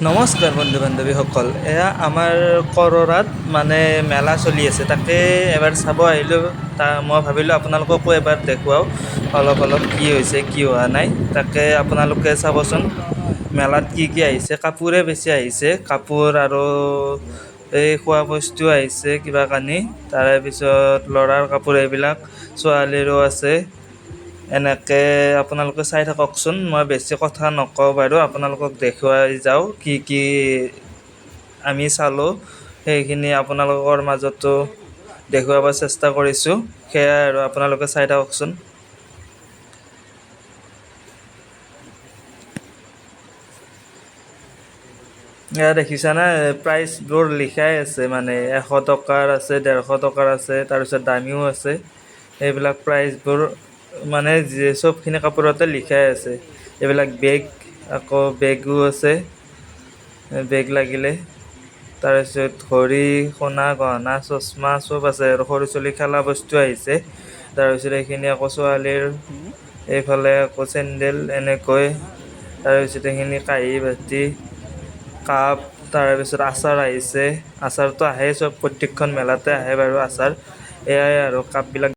নমস্কাৰ বন্ধু বান্ধৱীসকল, এয়া আমাৰ কৰৰাত মানে মেলা চলি আছে, তাকে এবাৰ চাব আহিলোঁ। মই ভাবিলোঁ আপোনালোককো এবাৰ দেখুৱাওঁ অলপ কি হৈছে কি হোৱা নাই, তাকে আপোনালোকে চাবচোন মেলাত কি কি আহিছে। কাপোৰে বেছি আহিছে, কাপোৰ আৰু এই খোৱা বস্তু আহিছে কিবা কানি, তাৰে পিছত ল'ৰাৰ কাপোৰ এইবিলাক, ছোৱালীৰো আছে। এনেকৈ আপোনালোকে চাই থাককচোন, মই বেছি কথা নকওঁ বাৰু, আপোনালোকক দেখুৱাই যাওঁ কি কি আমি চালোঁ, সেইখিনি আপোনালোকৰ মাজতো দেখুৱাব চেষ্টা কৰিছোঁ। সেয়াই আৰু আপোনালোকে চাই থাককচোন। এয়া দেখিছানে, প্ৰাইচবোৰ লিখাই আছে, মানে 100 টকাৰ আছে, 150 টকাৰ আছে, তাৰপিছত দামীও আছে। এইবিলাক প্ৰাইচবোৰ মানে চবখিনি কাপোৰতে লিখাই আছে। এইবিলাক বেগ, আকৌ বেগো আছে, বেগ লাগিলে, তাৰপিছত ঘড়ী, সোণা গহনা, চশমা চব আছে আৰু সৰু ছোৱালী খেলা বস্তু আহিছে। তাৰপিছত এইখিনি আকৌ ছোৱালীৰ, এইফালে আকৌ চেণ্ডেল এনেকৈ, তাৰপিছত এইখিনি কাঁহী বাতি, কাপ, তাৰপিছত আচাৰ আহিছে। আচাৰটো আহে চব প্ৰত্যেকখন মেলাতে আহে বাৰু আচাৰ। এয়াই আৰু কাপবিলাক